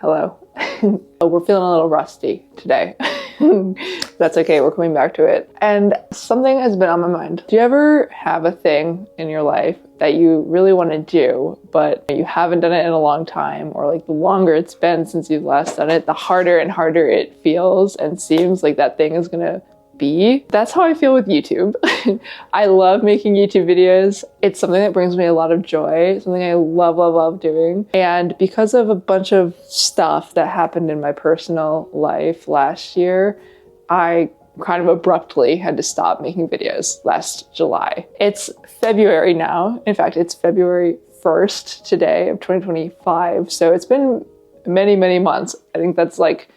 Hello. We're feeling a little rusty today. That's okay, we're coming back to it. And something has been on my mind. Do you ever have a thing in your life that you really want to do, but you haven't done it in a long time, or like the longer it's been since you've last done it, the harder and harder it feels and seems like that thing is gonna be? That's how I feel with YouTube. I love making YouTube videos. It's something that brings me a lot of joy, something I love doing. And because of a bunch of stuff that happened in my personal life last year, I kind of abruptly had to stop making videos last July. It's February now. In fact, it's February 1st today of 2025. So it's been many months. I think that's like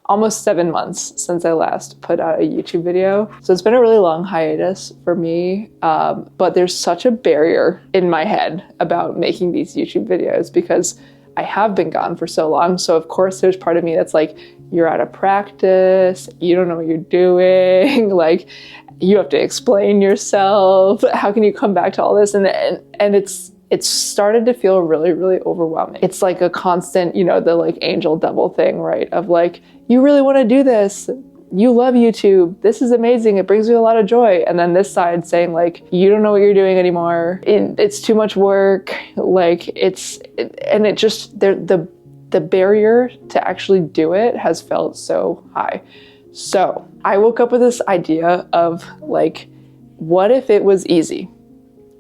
almost 7 months since I last put out a YouTube video. So it's been a really long hiatus for me, but there's such a barrier in my head about making these YouTube videos because I have been gone for so long. So of course there's part of me that's like, you're out of practice, you don't know what you're doing, like you have to explain yourself, how can you come back to all this? And it's started to feel really overwhelming. It's like a constant, you know, the like angel devil thing, right? Of like, you really want to do this. You love YouTube. This is amazing. It brings you a lot of joy. And then this side saying like, you don't know what you're doing anymore. It's too much work. Like the barrier to actually do it has felt so high. So I woke up with this idea of like, what if it was easy?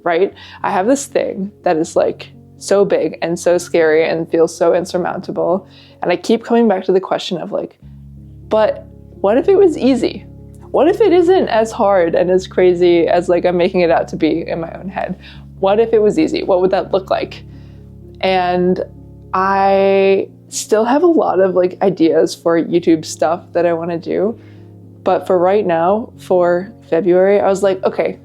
Right? I have this thing that is like so big and so scary and feels so insurmountable. And I keep coming back to the question of like, but what if it was easy? What if it isn't as hard and as crazy as like I'm making it out to be in my own head? What if it was easy? What would that look like? And I still have a lot of like ideas for YouTube stuff that I want to do. But for right now, for February, I was like, okay,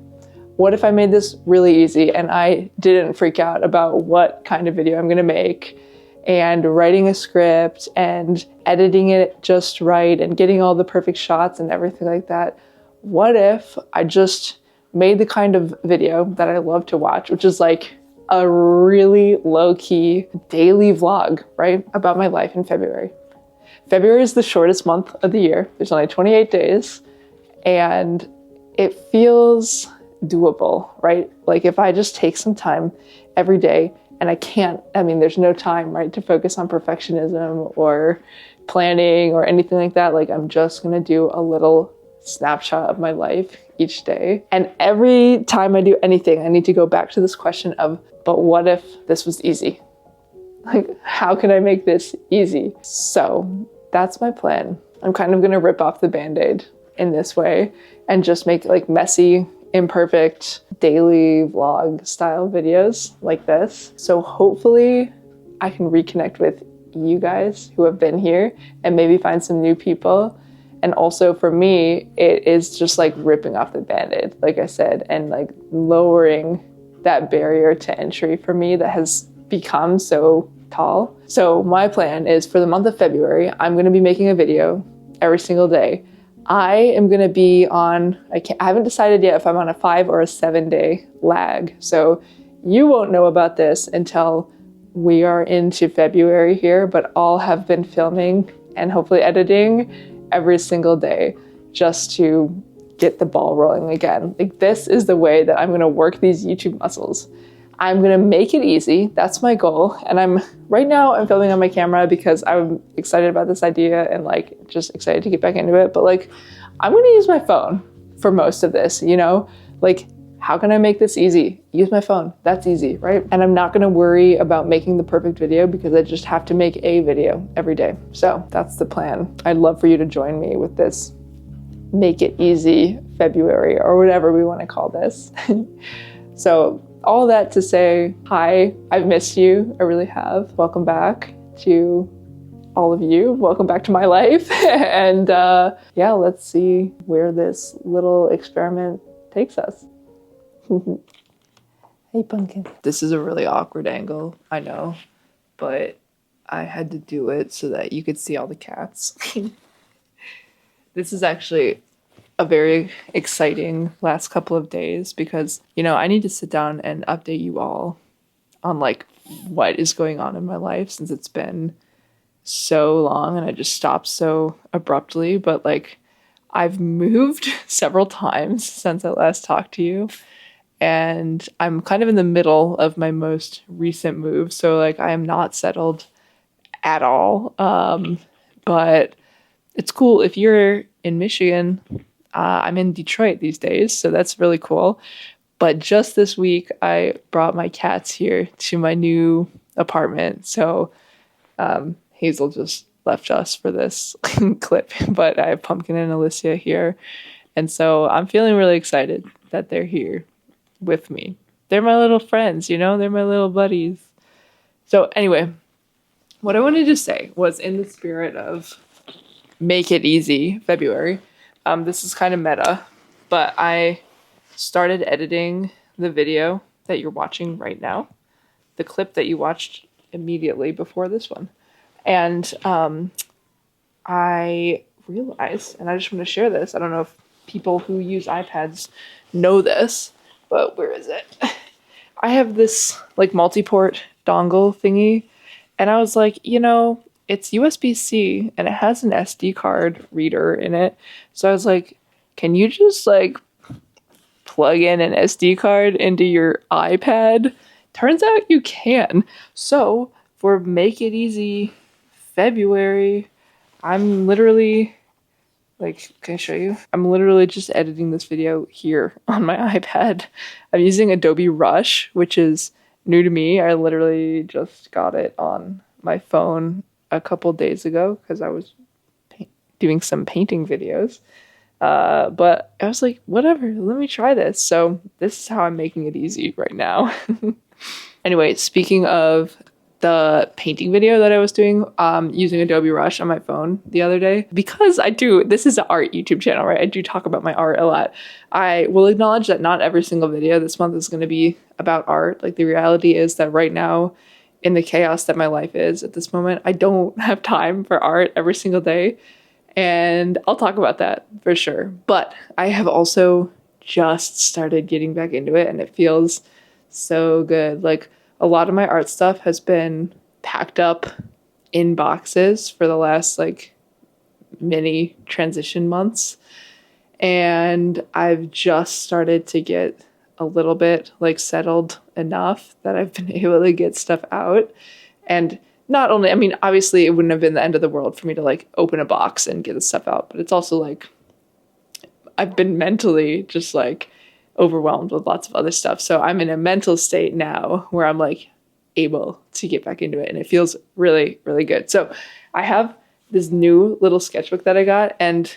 what if I made this really easy and I didn't freak out about what kind of video I'm gonna make and writing a script and editing it just right and getting all the perfect shots and everything like that? What if I just made the kind of video that I love to watch, which is like a really low-key daily vlog, right? About my life in February. February is the shortest month of the year. There's only 28 days and it feels doable, right? Like if I just take some time every day, and there's no time, right, to focus on perfectionism or planning or anything like that. Like I'm just gonna do a little snapshot of my life each day. And every time I do anything, I need to go back to this question of, but what if this was easy? Like, how can I make this easy? So that's my plan. I'm kind of gonna rip off the Band-Aid in this way and just make like messy, imperfect daily vlog style videos like this. So hopefully I can reconnect with you guys who have been here and maybe find some new people. And also for me, it is just like ripping off the Band-Aid, like I said, and like lowering that barrier to entry for me that has become so tall. So my plan is for the month of February, I'm going to be making a video every single day. I am going to be on, I haven't decided yet if I'm on a 5 or a 7 day lag. So you won't know about this until we are into February here, but I'll have been filming and hopefully editing every single day just to get the ball rolling again. Like this is the way that I'm going to work these YouTube muscles. I'm going to make it easy. That's my goal. And right now I'm filming on my camera because I'm excited about this idea and like just excited to get back into it. But like, I'm going to use my phone for most of this, you know, like how can I make this easy? Use my phone. That's easy, right? And I'm not going to worry about making the perfect video because I just have to make a video every day. So that's the plan. I'd love for you to join me with this Make It Easy February or whatever we want to call this. So all that to say, hi, I've missed you. I really have. Welcome back to all of you. Welcome back to my life. And yeah, let's see where this little experiment takes us. Hey, pumpkin. This is a really awkward angle, I know, but I had to do it so that you could see all the cats. This is actually a very exciting last couple of days because, you know, I need to sit down and update you all on like what is going on in my life since it's been so long and I just stopped so abruptly, but like I've moved several times since I last talked to you, and I'm kind of in the middle of my most recent move, so like I am not settled at all. But it's cool if you're in Michigan. I'm in Detroit these days, so that's really cool. But just this week, I brought my cats here to my new apartment. So Hazel just left us for this clip, but I have Pumpkin and Alicia here. And so I'm feeling really excited that they're here with me. They're my little friends, you know, they're my little buddies. So anyway, what I wanted to say was in the spirit of Make It Easy February. This is kind of meta, but I started editing the video that you're watching right now, the clip that you watched immediately before this one. And I realized, and I just want to share this, I don't know if people who use iPads know this, but where is it? I have this like multi-port dongle thingy, and I was like, you know, it's USB-C and it has an SD card reader in it. So I was like, can you just like plug in an SD card into your iPad? Turns out you can. So for Make It Easy February, I'm literally like, can I show you? I'm literally just editing this video here on my iPad. I'm using Adobe Rush, which is new to me. I literally just got it on my phone a couple days ago because I was doing some painting videos. But I was like, whatever, let me try this. So this is how I'm making it easy right now. Anyway, speaking of the painting video that I was doing using Adobe Rush on my phone the other day, because this is an art YouTube channel, right? I do talk about my art a lot. I will acknowledge that not every single video this month is going to be about art. Like the reality is that right now, in the chaos that my life is at this moment, I don't have time for art every single day. And I'll talk about that for sure. But I have also just started getting back into it and it feels so good. Like a lot of my art stuff has been packed up in boxes for the last like mini transition months. And I've just started to get a little bit like settled enough that I've been able to get stuff out. And not only, I mean, obviously it wouldn't have been the end of the world for me to like open a box and get the stuff out, but it's also like I've been mentally just like overwhelmed with lots of other stuff. So I'm in a mental state now where I'm like able to get back into it and it feels really, really good. So I have this new little sketchbook that I got, and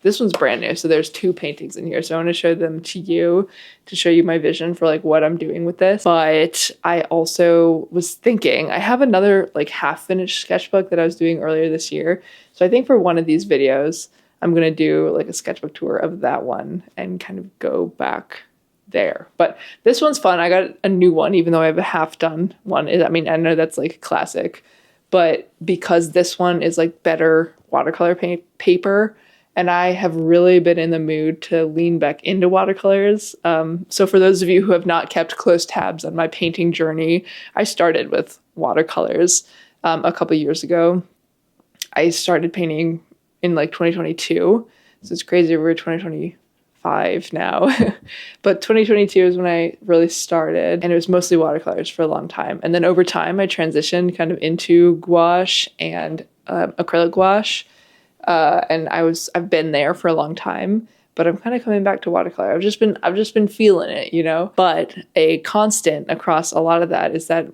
this one's brand new. So there's 2 paintings in here. So I want to show them to you to show you my vision for like what I'm doing with this. But I also was thinking I have another like half-finished sketchbook that I was doing earlier this year. So I think for one of these videos, I'm going to do like a sketchbook tour of that one and kind of go back there. But this one's fun. I got a new one, even though I have a half-done one. I mean, I know that's like classic, but because this one is like better watercolor paper, and I have really been in the mood to lean back into watercolors. So for those of you who have not kept close tabs on my painting journey, I started with watercolors a couple years ago. I started painting in like 2022. So it's crazy, we're 2025 now. But 2022 is when I really started, and it was mostly watercolors for a long time. And then over time, I transitioned kind of into gouache and acrylic gouache. And I've been there for a long time, but I'm kind of coming back to watercolor. I've just been feeling it, you know. But a constant across a lot of that is that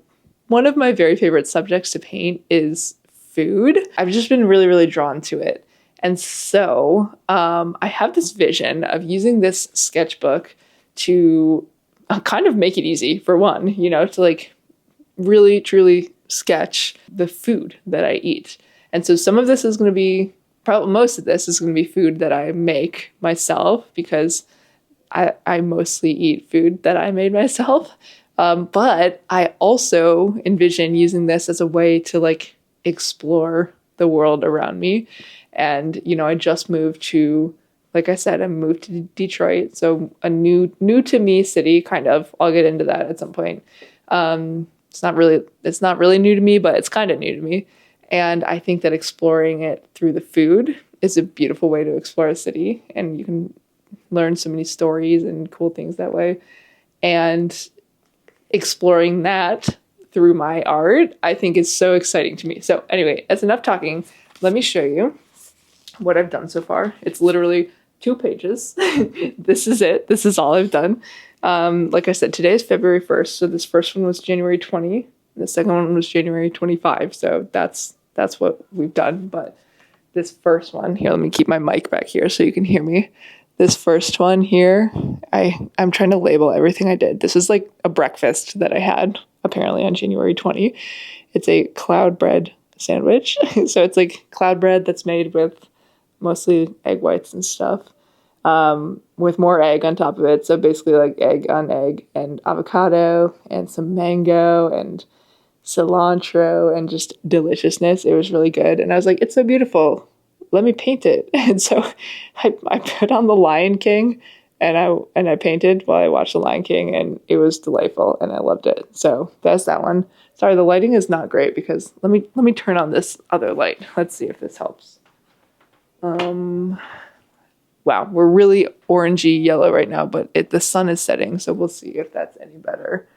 one of my very favorite subjects to paint is food. I've just been really, really drawn to it. And so I have this vision of using this sketchbook to kind of make it easy, for one, you know, to like really, truly sketch the food that I eat. And so some of this is going to be, probably most of this is going to be food that I make myself, because I mostly eat food that I made myself. But I also envision using this as a way to like explore the world around me. And, you know, I just moved to, like I said, I moved to Detroit. So a new to me city, kind of. I'll get into that at some point. It's not really new to me, but it's kind of new to me. And I think that exploring it through the food is a beautiful way to explore a city, and you can learn so many stories and cool things that way. And exploring that through my art, I think is so exciting to me. So anyway, that's enough talking. Let me show you what I've done so far. It's literally 2 pages. This is it. This is all I've done. Like I said, today is February 1st. So this first one was January 20. The second one was January 25. So that's what we've done. But this first one here, let me keep my mic back here so you can hear me. This first one here, I'm trying to label everything I did. This is like a breakfast that I had apparently on January 20. It's a cloud bread sandwich. So it's like cloud bread that's made with mostly egg whites and stuff, with more egg on top of it. So basically like egg on egg and avocado and some mango and cilantro and just deliciousness. It was really good. And I was like, it's so beautiful. Let me paint it. And so I put on the Lion King and I painted while I watched the Lion King, and it was delightful and I loved it. So that's that one. Sorry, the lighting is not great because let me turn on this other light. Let's see if this helps. Wow, we're really orangey yellow right now, but the sun is setting, so we'll see if that's any better.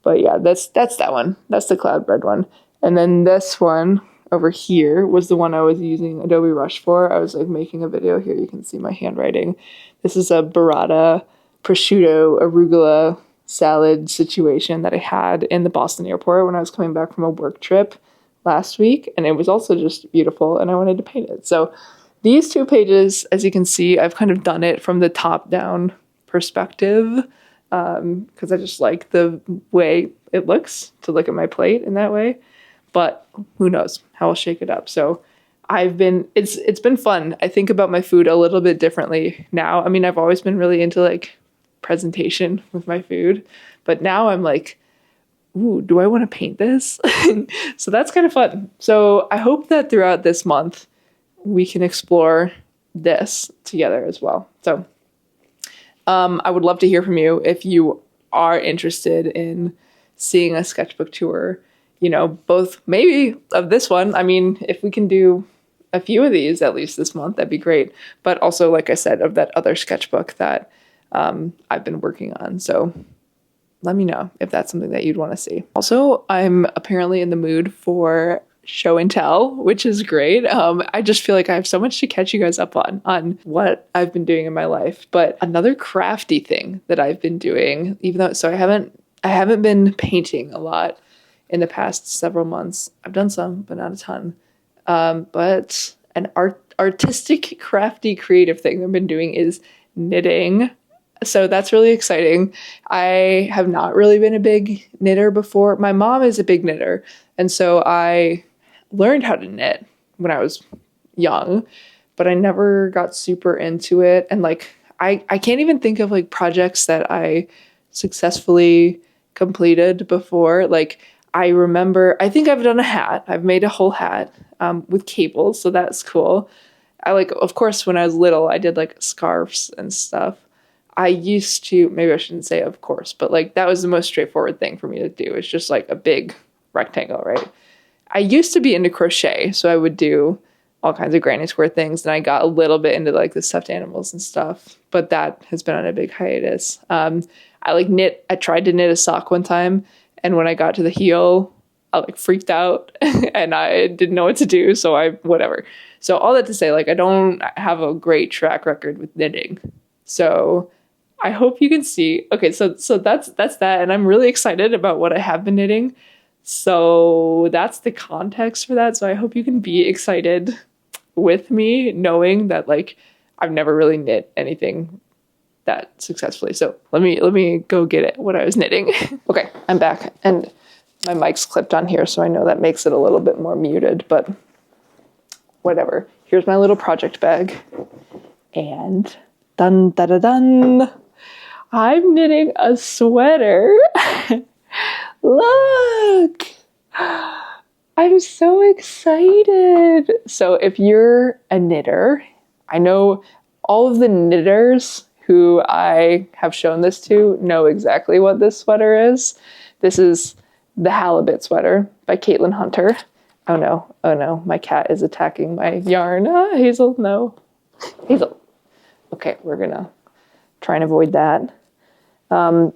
But yeah, that's that one. That's the cloud bread one. And then this one over here was the one I was using Adobe Rush for. I was like making a video here. You can see my handwriting. This is a burrata prosciutto arugula salad situation that I had in the Boston airport when I was coming back from a work trip last week. And it was also just beautiful and I wanted to paint it. So these 2 pages, as you can see, I've kind of done it from the top down perspective because I just like the way it looks to look at my plate in that way. But who knows how I'll shake it up. So it's been fun. I think about my food a little bit differently now. I mean, I've always been really into like presentation with my food, but now I'm like, ooh, do I want to paint this? So that's kind of fun. So I hope that throughout this month, we can explore this together as well. So I would love to hear from you if you are interested in seeing a sketchbook tour, you know, both maybe of this one. I mean, if we can do a few of these at least this month, that'd be great. But also, like I said, of that other sketchbook that I've been working on. So let me know if that's something that you'd want to see. Also, I'm apparently in the mood for show and tell, which is great. I just feel like I have so much to catch you guys up on what I've been doing in my life. But another crafty thing that I've been doing, even though, so I haven't been painting a lot in the past several months. I've done some, but not a ton. But an artistic, crafty, creative thing I've been doing is knitting. So that's really exciting. I have not really been a big knitter before. My mom is a big knitter. And so I learned how to knit when I was young, but I never got super into it. And like, I can't even think of like projects that I successfully completed before. Like I remember, I think I've done a hat. I've made a whole hat with cables. So that's cool. I like, of course, when I was little, I did like scarves and stuff. I used to, maybe I shouldn't say of course, but like that was the most straightforward thing for me to do. It's just like a big rectangle, right? I used to be into crochet, so I would do all kinds of granny square things, and I got a little bit into like the stuffed animals and stuff, but that has been on a big hiatus. I tried to knit a sock one time, and when I got to the heel, I like freaked out and I didn't know what to do, so whatever. So all that to say, like I don't have a great track record with knitting. So I hope you can see. Okay, so that's that, and I'm really excited about what I have been knitting. So that's the context for that. So I hope you can be excited with me, knowing that like I've never really knit anything that successfully. So let me go get it, what I was knitting. Okay, I'm back, and my mic's clipped on here, so I know that makes it a little bit more muted, but whatever. Here's my little project bag, and dun da da dun. I'm knitting a sweater. Look! I'm so excited. So if you're a knitter, I know all of the knitters who I have shown this to know exactly what this sweater is. This is the Halibut sweater by Caitlin Hunter. Oh no, oh no, my cat is attacking my yarn. Ah, Hazel, no. Hazel. Okay, we're gonna try and avoid that.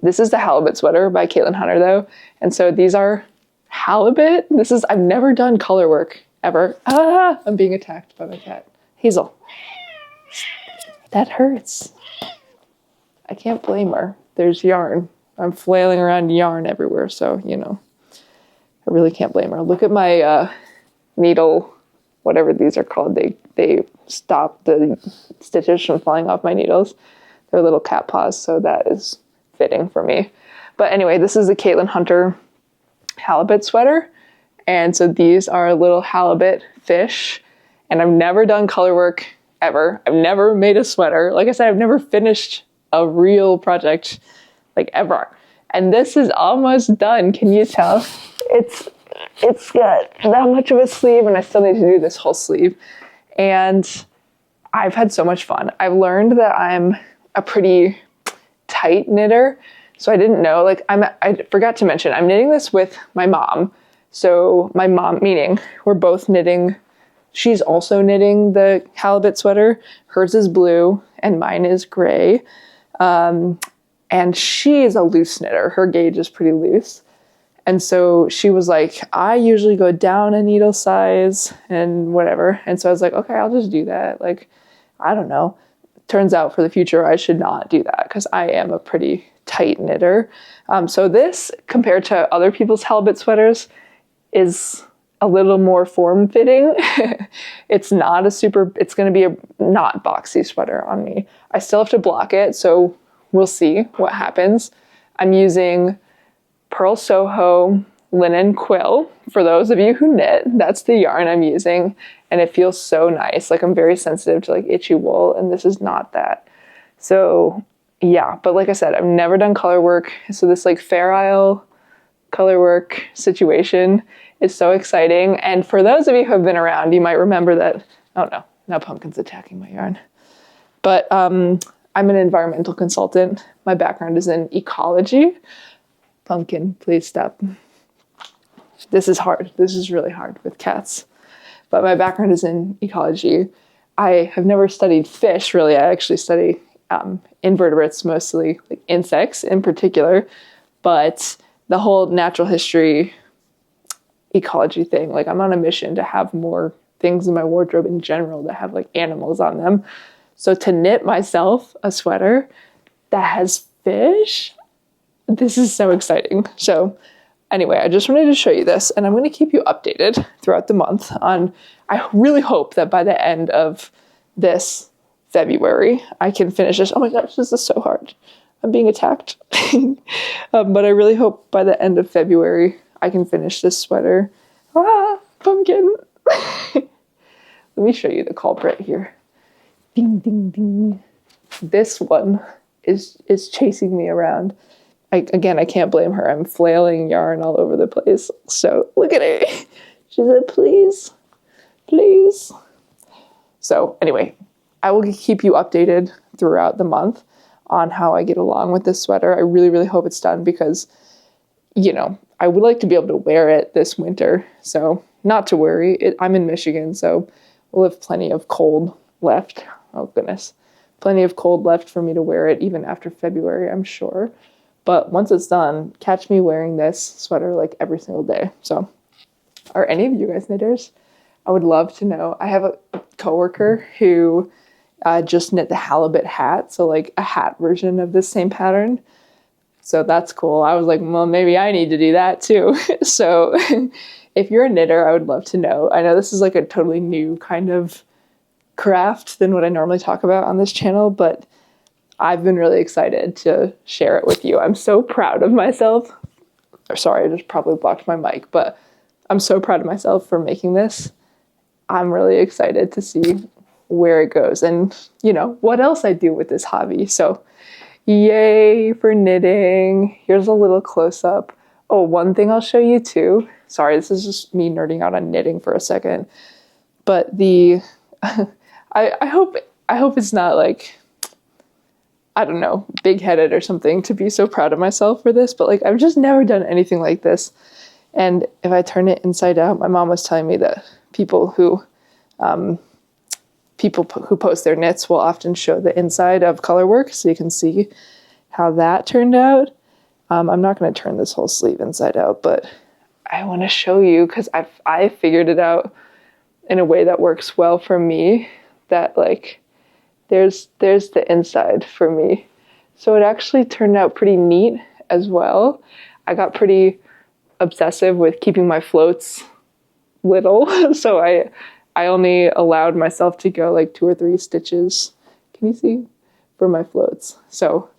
This is the halibut sweater by Caitlin Hunter though. And so these are halibut. I've never done color work ever. Ah, I'm being attacked by my cat. Hazel. That hurts. I can't blame her. There's yarn. I'm flailing around yarn everywhere, so, you know, I really can't blame her. Look at my needle, whatever these are called. They stop the stitches from falling off my needles. They're little cat paws, so that is fitting for me. But anyway, this is the Caitlin Hunter halibut sweater. And so these are little halibut fish. And I've never done color work ever. I've never made a sweater. Like I said, I've never finished a real project like ever. And this is almost done. Can you tell? It's got that much of a sleeve, and I still need to do this whole sleeve. And I've had so much fun. I've learned that I'm a pretty tight knitter. So I didn't know, like I forgot to mention, I'm knitting this with my mom. So my mom, meaning we're both knitting. She's also knitting the halibut sweater. Hers is blue and mine is gray. And she is a loose knitter. Her gauge is pretty loose. And so she was like, I usually go down a needle size and whatever. And so I was like, okay, I'll just do that. Like, I don't know. Turns out for the future, I should not do that because I am a pretty tight knitter. So this, compared to other people's halibut sweaters, is a little more form-fitting. It's going to be a not boxy sweater on me. I still have to block it, so we'll see what happens. I'm using Pearl Soho linen quill. For those of you who knit, that's the yarn I'm using, and it feels so nice. Like, I'm very sensitive to like itchy wool, and this is not that. So yeah, but like I said, I've never done color work, so this like Fair Isle color work situation is so exciting. And for those of you who have been around, you might remember that, oh no, now Pumpkin's attacking my yarn. But I'm an environmental consultant. My background is in ecology. Pumpkin, please stop. This is hard. This is really hard with cats. But my background is in ecology. I have never studied fish, really. I actually study invertebrates, mostly like insects in particular. But the whole natural history ecology thing, like I'm on a mission to have more things in my wardrobe in general that have like animals on them. So to knit myself a sweater that has fish, this is so exciting. So anyway, I just wanted to show you this, and I'm going to keep you updated throughout the month on, I really hope that by the end of this February, I can finish this. Oh my gosh, this is so hard. I'm being attacked. But I really hope by the end of February, I can finish this sweater. Ah, Pumpkin. Let me show you the culprit here. Ding, ding, ding. This one is chasing me around. Again, I can't blame her. I'm flailing yarn all over the place. So look at her. She said, please, please. So anyway, I will keep you updated throughout the month on how I get along with this sweater. I really, really hope it's done because, you know, I would like to be able to wear it this winter. So not to worry. I'm in Michigan, so we'll have plenty of cold left. Oh, goodness. Plenty of cold left for me to wear it even after February, I'm sure. But once it's done, catch me wearing this sweater like every single day. So are any of you guys knitters? I would love to know. I have a coworker who just knit the halibut hat. So like a hat version of this same pattern. So that's cool. I was like, well, maybe I need to do that too. So if you're a knitter, I would love to know. I know this is like a totally new kind of craft than what I normally talk about on this channel, but I've been really excited to share it with you. I'm so proud of myself. Sorry, I just probably blocked my mic, but I'm so proud of myself for making this. I'm really excited to see where it goes and, you know, what else I do with this hobby. So yay for knitting. Here's a little close-up. Oh, one thing I'll show you too. Sorry, this is just me nerding out on knitting for a second. But the I hope it's not like, I don't know, big-headed or something to be so proud of myself for this, but like I've just never done anything like this And if I turn it inside out, my mom was telling me that people who post their knits will often show the inside of color work, so you can see how that turned out. I'm not going to turn this whole sleeve inside out, but I want to show you because I figured it out in a way that works well for me, that like there's the inside for me. So it actually turned out pretty neat as well. I got pretty obsessive with keeping my floats little, so I only allowed myself to go like 2 or 3 stitches. Can you see? For my floats. So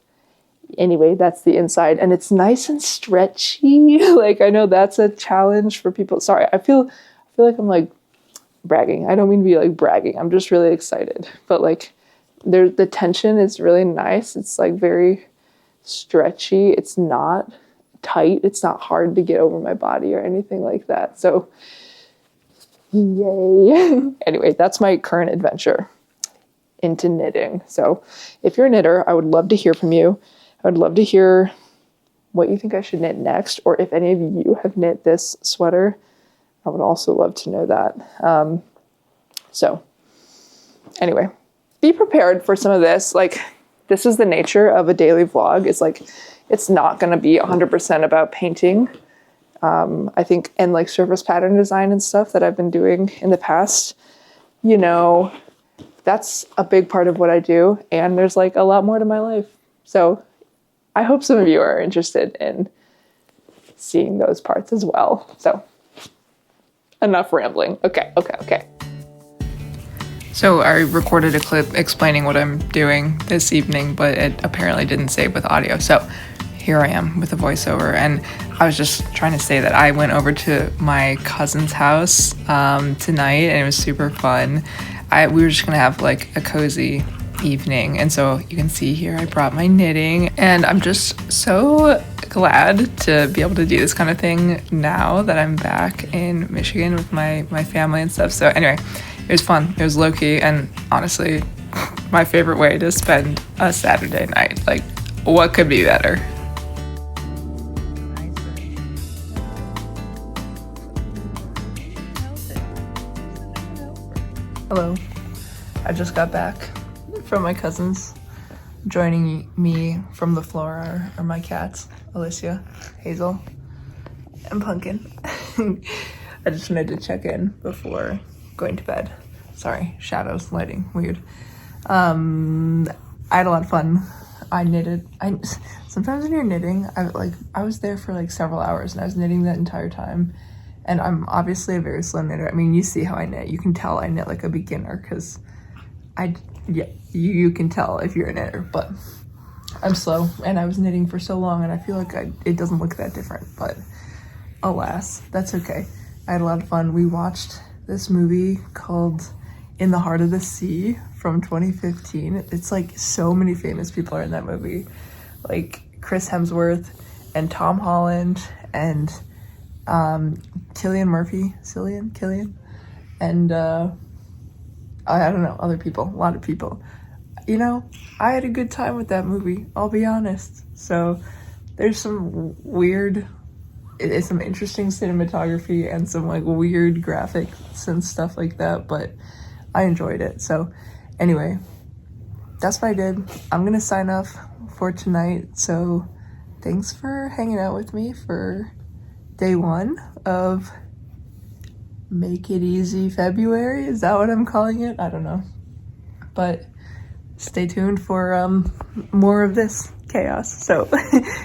anyway, that's the inside, and it's nice and stretchy. Like, I know that's a challenge for people. Sorry, I feel like I'm like bragging. I don't mean to be like bragging. I'm just really excited. But like the tension is really nice. It's like very stretchy. It's not tight. It's not hard to get over my body or anything like that. So yay. Anyway, that's my current adventure into knitting. So if you're a knitter, I would love to hear from you. I would love to hear what you think I should knit next, or if any of you have knit this sweater. I would also love to know that. So anyway, be prepared for some of this. Like, this is the nature of a daily vlog. It's like, it's not going to be 100% about painting. I think, and like surface pattern design and stuff that I've been doing in the past, you know, that's a big part of what I do. And there's like a lot more to my life. So I hope some of you are interested in seeing those parts as well. So enough rambling. Okay. So I recorded a clip explaining what I'm doing this evening, but it apparently didn't save with audio. So here I am with a voiceover, and I was just trying to say that I went over to my cousin's house tonight, and it was super fun. We were just gonna have like a cozy evening, and so you can see here I brought my knitting, and I'm just so glad to be able to do this kind of thing now that I'm back in Michigan with my family and stuff. So anyway, it was fun. It was low-key, and honestly my favorite way to spend a Saturday night. Like, what could be better? Hello, I just got back from my cousins. Joining me from the floor are my cats, Alicia, Hazel, and Pumpkin. I just wanted to check in before going to bed. Sorry, shadows, lighting, weird. I had a lot of fun. I knitted. Sometimes when you're knitting, I was there for like several hours, and I was knitting that entire time. And I'm obviously a very slow knitter. I mean, you see how I knit. You can tell I knit like a beginner, because you can tell if you're a knitter, but I'm slow, and I was knitting for so long, and I feel like it doesn't look that different, but alas, that's okay. I had a lot of fun. We watched this movie called In the Heart of the Sea from 2015. It's like so many famous people are in that movie, like Chris Hemsworth and Tom Holland and Cillian Murphy, and I don't know, other people, a lot of people. You know, I had a good time with that movie, I'll be honest. So there's some weird, it's some interesting cinematography and some like weird graphics and stuff like that, but I enjoyed it. So anyway, that's what I did. I'm gonna sign off for tonight. So thanks for hanging out with me for day 1 of Make It Easy February. Is that what I'm calling it? I don't know. But stay tuned for more of this chaos. So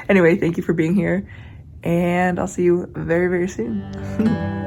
anyway, thank you for being here, and I'll see you very, very soon.